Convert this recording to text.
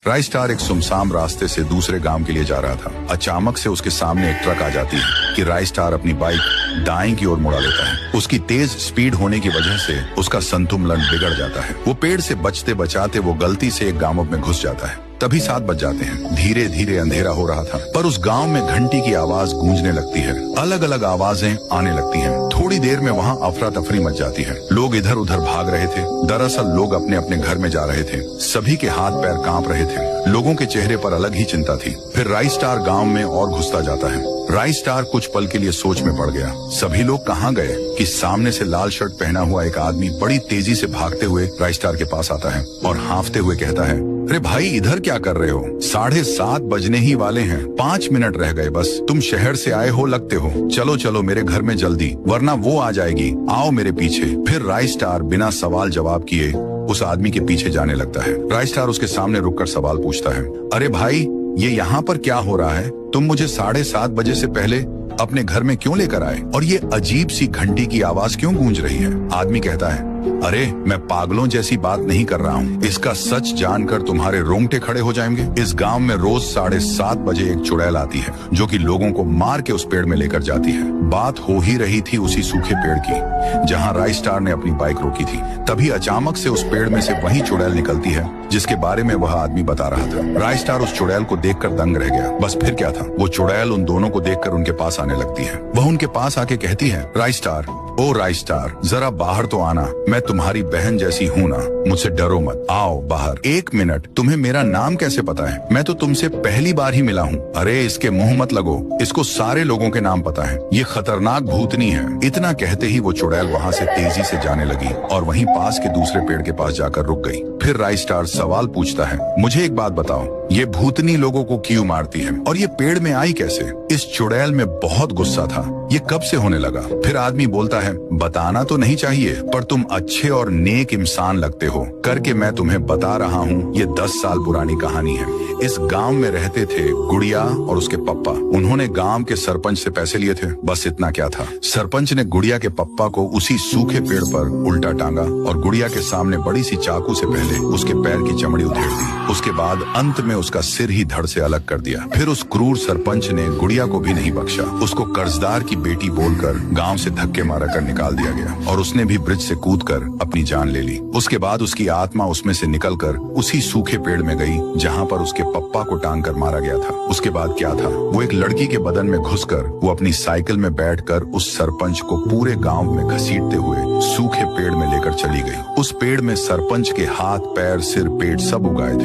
Rice star एक सुमसाम रास्ते से दूसरे गांव के लिए जा रहा था। अचानक से उसके सामने एक ट्रक आ जाती है कि राइस स्टार अपनी बाइक दाएं की ओर मुड़ा लेता है। उसकी तेज स्पीड होने की वजह से उसका संतुलन बिगड़ जाता है। वो पेड़ से बचते बचाते वो गलती से एक गांव में घुस जाता है। तभी 7 बज जाते हैं। धीरे धीरे अंधेरा हो रहा था, पर उस गांव में घंटी की आवाज गूंजने लगती है। अलग अलग आवाजें आने लगती हैं। थोड़ी देर में वहाँ अफरा तफरी मच जाती है। लोग इधर उधर भाग रहे थे। दरअसल लोग अपने अपने घर में जा रहे थे। सभी के हाथ पैर कांप रहे थे। लोगों के चेहरे पर अलग ही चिंता थी। फिर राइस स्टार गांव में और घुसता जाता है। राइस स्टार कुछ पल के लिए सोच में पड़ गया। सभी लोग कहाँ गए कि सामने से लाल शर्ट पहना हुआ एक आदमी बड़ी तेजी से भागते हुए राइस स्टार के पास आता है और हांफते हुए कहता है, अरे भाई, इधर क्या कर रहे हो? 7:30 बजने ही वाले हैं। 5 मिनट रह गए बस। तुम शहर से आए हो लगते हो। चलो चलो मेरे घर में जल्दी, वरना वो आ जाएगी। आओ मेरे पीछे। फिर राइस स्टार बिना सवाल जवाब किए उस आदमी के पीछे जाने लगता है। राइस स्टार उसके सामने रुककर सवाल पूछता है, अरे भाई, ये यहाँ पर क्या हो रहा है? तुम मुझे 7:30 बजे से पहले अपने घर में क्यों लेकर आए? और ये अजीब सी घंटी की आवाज क्यों गूंज रही है? आदमी कहता है, अरे मैं पागलों जैसी बात नहीं कर रहा हूँ। इसका सच जानकर तुम्हारे रोंगटे खड़े हो जाएंगे। इस गांव में रोज 7:30 बजे एक चुड़ैल आती है जो कि लोगों को मार के उस पेड़ में लेकर जाती है। बात हो ही रही थी उसी सूखे पेड़ की जहाँ राइस स्टार ने अपनी बाइक रोकी थी। तभी अचानक से उस पेड़ में से वही चुड़ैल निकलती है जिसके बारे में वह आदमी बता रहा था। राइस स्टार उस चुड़ैल को देखकर दंग रह गया। बस फिर क्या था, वो चुड़ैल उन दोनों को देखकर उनके पास आने लगती है। वह उनके पास आके कहती है, राइस स्टार, ओ राइस स्टार, जरा बाहर तो आना। मैं तुम्हारी बहन जैसी हूँ ना, मुझसे डरो मत। आओ बाहर। 1 मिनट, तुम्हें मेरा नाम कैसे पता है? मैं तो तुमसे पहली बार ही मिला हूँ। अरे इसके मुंह मत लगो, इसको सारे लोगों के नाम पता है। ये खतरनाक भूतनी है। इतना कहते ही वो चुड़ैल वहाँ से तेजी से जाने लगी और वहीं पास के दूसरे पेड़ के पास जाकर रुक गई। फिर राइस स्टार सवाल पूछता है, मुझे एक बात बताओ, ये भूतनी लोगों को क्यों मारती है और ये पेड़ में आई कैसे? इस चुड़ैल में बहुत गुस्सा था। ये कब से होने लगा? फिर आदमी बोलता है, बताना तो नहीं चाहिए, पर तुम अच्छे और नेक इंसान लगते हो करके मैं तुम्हें बता रहा हूँ। ये 10 साल पुरानी कहानी है। इस गांव में रहते थे गुड़िया और उसके पप्पा। उन्होंने गांव के सरपंच से पैसे लिए थे। बस इतना क्या था, सरपंच ने गुड़िया के पप्पा को उसी सूखे पेड़ पर उल्टा टांगा और गुड़िया के सामने बड़ी सी चाकू से पहले उसके पैर की चमड़ी उधेड़ दी। उसके बाद अंत में उसका सिर ही धड़ से अलग कर दिया। फिर उस क्रूर सरपंच ने गुड़िया को भी नहीं बख्शा। उसको कर्जदार की बेटी बोलकर गांव से धक्के मारा कर निकाल दिया गया और उसने भी ब्रिज से कूदकर अपनी जान ले ली। उसके बाद उसकी आत्मा उसमें से निकलकर उसी सूखे पेड़ में गई जहां पर उसके पप्पा को टांग कर मारा गया था। उसके बाद क्या था, वो एक लड़की के बदन में घुसकर वो अपनी साइकिल में बैठकर उस सरपंच को पूरे गांव में घसीटते हुए सूखे पेड़ में लेकर चली गई। उस पेड़ में सरपंच के हाथ, पैर, सिर, पेट सब उगाए थे।